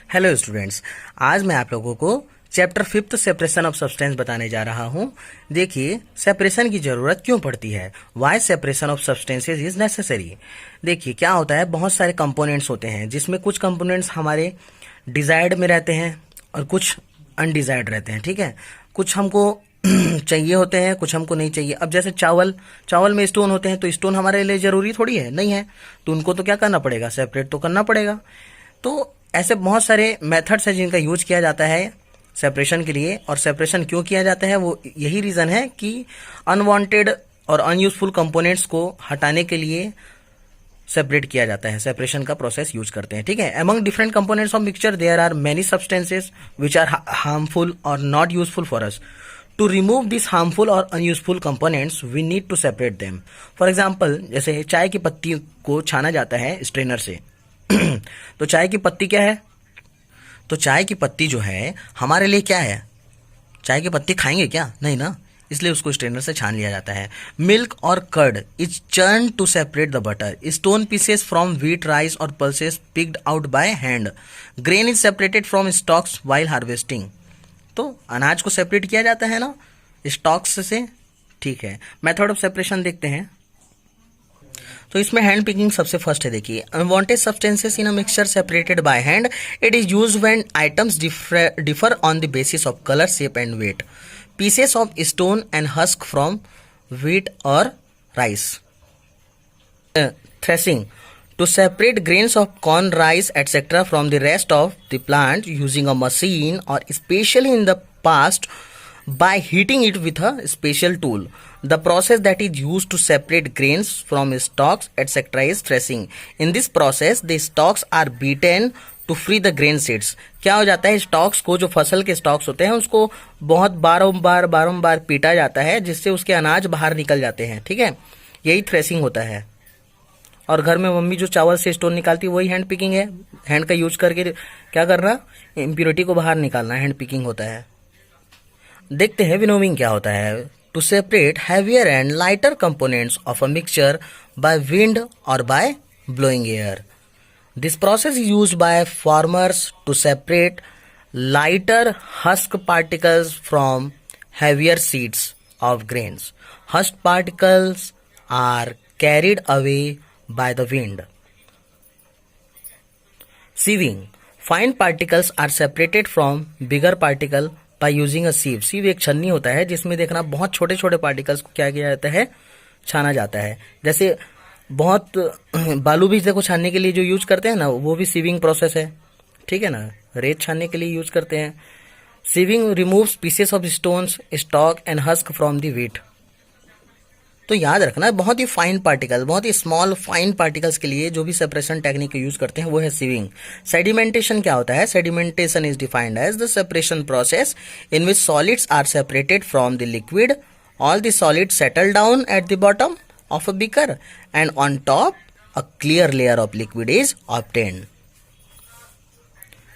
Hello students, आज मैं आप लोगों को चैप्टर 5 सेपरेशन ऑफ सब्सटेंस बताने जा रहा हूं। देखिए, सेपरेशन की जरूरत क्यों पड़ती है, why separation of substances is necessary. देखिए क्या होता है, बहुत सारे कंपोनेंट्स होते हैं जिसमें कुछ कंपोनेंट्स हमारे डिजायर्ड में रहते हैं और कुछ अनडिजायर्ड रहते हैं। ठीक है, कुछ हमको चाहिए होते हैं, कुछ हमको नहीं चाहिए। अब जैसे चावल में स्टोन होते हैं, तो स्टोन हमारे लिए जरूरी थोड़ी है, नहीं है, तो उनको तो क्या करना पड़ेगा, सेपरेट तो करना पड़ेगा। तो ऐसे बहुत सारे मेथड्स हैं जिनका यूज किया जाता है सेपरेशन के लिए। और सेपरेशन क्यों किया जाता है, वो यही रीजन है कि अनवांटेड और अनयूजफुल कंपोनेंट्स को हटाने के लिए सेपरेट किया जाता है, सेपरेशन का प्रोसेस यूज करते हैं। ठीक है, among different components of mixture there are many substances which are harmful और not useful for us. To remove this harmful और unuseful components we need to separate them. For example, जैसे चाय की पत्ती को छाना जाता है स्ट्रेनर से तो चाय की पत्ती क्या है, तो चाय की पत्ती जो है हमारे लिए क्या है, चाय की पत्ती खाएंगे क्या, नहीं ना, इसलिए उसको स्ट्रेनर से छान लिया जाता है। मिल्क और curd is churn to separate the butter. Stone pieces from wheat, rice और pulses picked out by hand. Grain is separated from stalks while harvesting. तो अनाज को सेपरेट किया जाता है ना स्टॉक्स से। ठीक है, मेथड ऑफ सेपरेशन देखते हैं। तो इसमें हैंड पिकिंग सबसे फर्स्ट है। देखिए, unwanted substances in a mixture separated by hand. It is used when items differ on the basis of colour, shape and weight. Pieces of stone and husk from wheat और rice. Threshing to separate grains of corn, rice, etc. from the rest of the plant using a machine, or especially in the past by heating it with a special tool. The process that is used to separate grains from stalks, etc. is threshing. In this process, the stalks are beaten to free the grain seeds. क्या हो जाता है, stocks को, जो फसल के stocks होते हैं उसको बहुत बारंबार पीटा जाता है, जिससे उसके अनाज बाहर निकल जाते हैं। ठीक है, यही थ्रेसिंग होता है। और घर में मम्मी जो चावल से स्टोन निकालती है वही हैंड पिकिंग है। हैंड का यूज करके क्या करना, इम्प्योरिटी को बाहर निकालना, हैंड पिकिंग होता है। देखते हैं विनोविंग क्या होता है। To separate heavier and lighter components of a mixture by wind और by blowing air. This process is used by farmers to separate lighter husk particles from heavier seeds of grains. Husk particles are carried away by the wind. Sieving. Fine particles are separated from bigger particle by using a sieve. sieve एक छन्नी होता है जिसमें देखना बहुत छोटे छोटे particles को क्या किया जाता है, छाना जाता है। जैसे बहुत बालू भी देखो छानने के लिए जो यूज करते हैं ना, वो भी सीविंग प्रोसेस है। ठीक है ना, रेत छानने के लिए यूज करते हैं। Sieving removes pieces of stones, stalk and husk from the wheat. तो याद रखना, बहुत ही फाइन पार्टिकल, बहुत ही स्मॉल फाइन पार्टिकल्स के लिए जो भी सेपरेशन टेक्निक यूज करते हैं वो है सीविंग। सेडिमेंटेशन क्या होता है, sedimentation is defined as the separation process in which solids are separated from the liquid. All the solid settle down at the bottom of a beaker and on top a clear layer of liquid is obtained.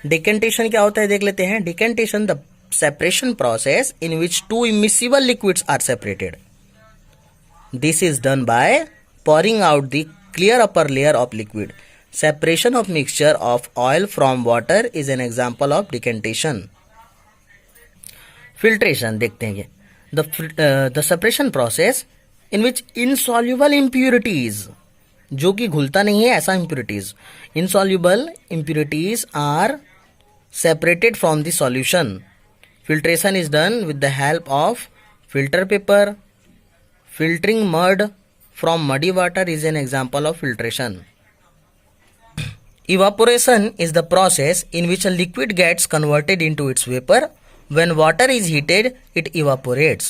Decantation क्या होता है देख लेते हैं। Decantation the separation process in which two immiscible liquids are separated. This is done by pouring out the clear upper layer of liquid. Separation of mixture of oil from water is an example of decantation. Filtration देखते हैं। The separation process in which insoluble impurities, जो कि घुलता नहीं है ऐसा impurities, insoluble impurities are separated from the solution. Filtration is done with the help of filter paper. Filtering mud from muddy water is an example of filtration. Evaporation is the process in which a liquid gets converted into its vapor. When water is heated, it evaporates.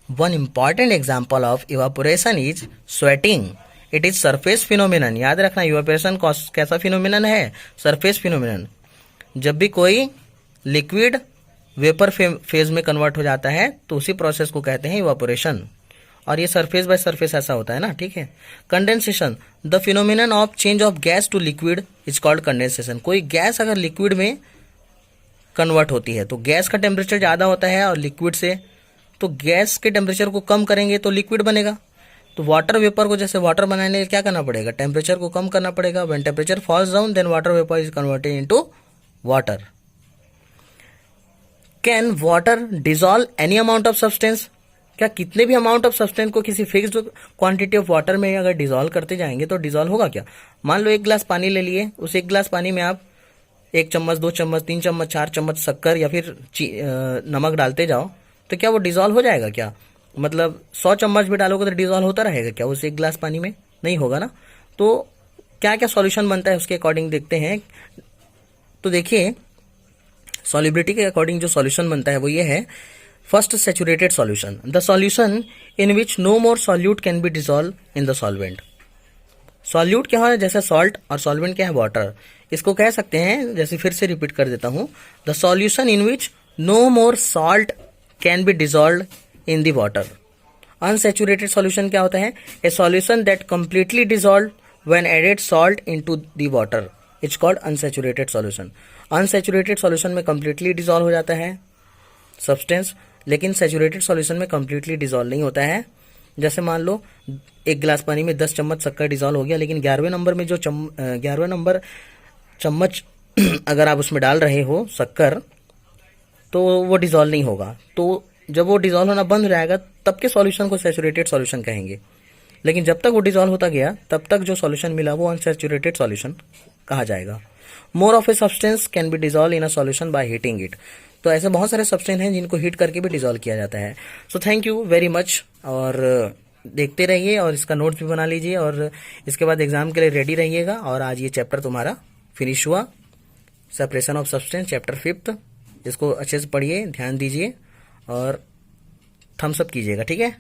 One important example of evaporation is sweating. It is surface phenomenon. याद रखना, evaporation कैसा phenomenon है, surface phenomenon. जब भी कोई liquid vapor phase में convert हो जाता है तो उसी process को कहते हैं evaporation. और ये सरफेस बाय सरफेस ऐसा होता है ना। ठीक है, condensation the phenomenon of change of gas to liquid is called condensation. कोई गैस अगर लिक्विड में कन्वर्ट होती है तो गैस का टेम्परेचर ज़्यादा होता है और लिक्विड से, तो गैस के टेम्परेचर को कम करेंगे तो लिक्विड बनेगा। तो वाटर वेपर को जैसे वाटर बनाने के लिए क्या करना पड़ेगा, टेम्परेचर को कम करना पड़ेगा। When temperature falls down then water vapour is converted into water. Can water dissolve any amount of substance? क्या कितने भी अमाउंट ऑफ सब्सटेंस को किसी फिक्स्ड क्वांटिटी ऑफ वाटर में अगर डिजॉल्व करते जाएंगे तो डिजॉल्व होगा क्या? मान लो 1 गिलास पानी ले लिए, उस 1 गिलास पानी में आप 1 चम्मच, 2 चम्मच, 3 चम्मच, 4 चम्मच शक्कर या फिर नमक डालते जाओ, तो क्या वो डिजॉल्व हो जाएगा क्या? मतलब 100 चम्मच भी डालोगे तो डिजॉल्व होता रहेगा क्या उस 1 गिलास पानी में? नहीं होगा ना। तो क्या क्या सॉल्यूशन बनता है उसके अकॉर्डिंग देखते हैं। तो देखिए, सॉल्युबिलिटी के अकॉर्डिंग जो सॉल्यूशन बनता है वो ये है। First, saturated solution, the solution in which no more solute can be dissolve in the solvent. Solute क्या है? जैसे सॉल्ट, और सॉल्वेंट क्या है? वाटर। इसको कह सकते हैं, जैसे फिर से रिपीट कर देता हूं, the solution in which no more salt can be dissolve in the water. Unsaturated solution क्या होता है? A solution that completely dissolve when added salt into the water, it's called unsaturated solution. Unsaturated solution में completely dissolve हो जाता है substance, लेकिन saturated solution में completely dissolve नहीं होता है। जैसे मान लो 1 गिलास पानी में 10 चम्मच शक्कर डिजॉल्व हो गया, लेकिन 11वें नंबर में जो 11वें नंबर चम्मच अगर आप उसमें डाल रहे हो शक्कर, तो वो डिजॉल्व नहीं होगा। तो जब वो डिजॉल्व होना बंद हो जाएगा तब के सॉल्यूशन को सैचुरेटेड सॉल्यूशन कहेंगे। लेकिन जब तक वो डिजॉल्व होता गया तब तक जो सॉल्यूशन मिला वो अनसैचुरेटेड सॉल्यूशन कहा जाएगा। More of a substance can be dissolve in a solution by heating it. तो ऐसे बहुत सारे सब्सटेंस हैं जिनको हीट करके भी डिजॉल्व किया जाता है। So thank you very much, और देखते रहिए और इसका नोट्स भी बना लीजिए, और इसके बाद एग्जाम के लिए रेडी रहिएगा। और आज ये चैप्टर तुम्हारा फिनिश हुआ, सेपरेशन ऑफ सब्सटेंस, चैप्टर 5। इसको अच्छे से पढ़िए, ध्यान दीजिए और थम्स अप कीजिएगा, ठीक है।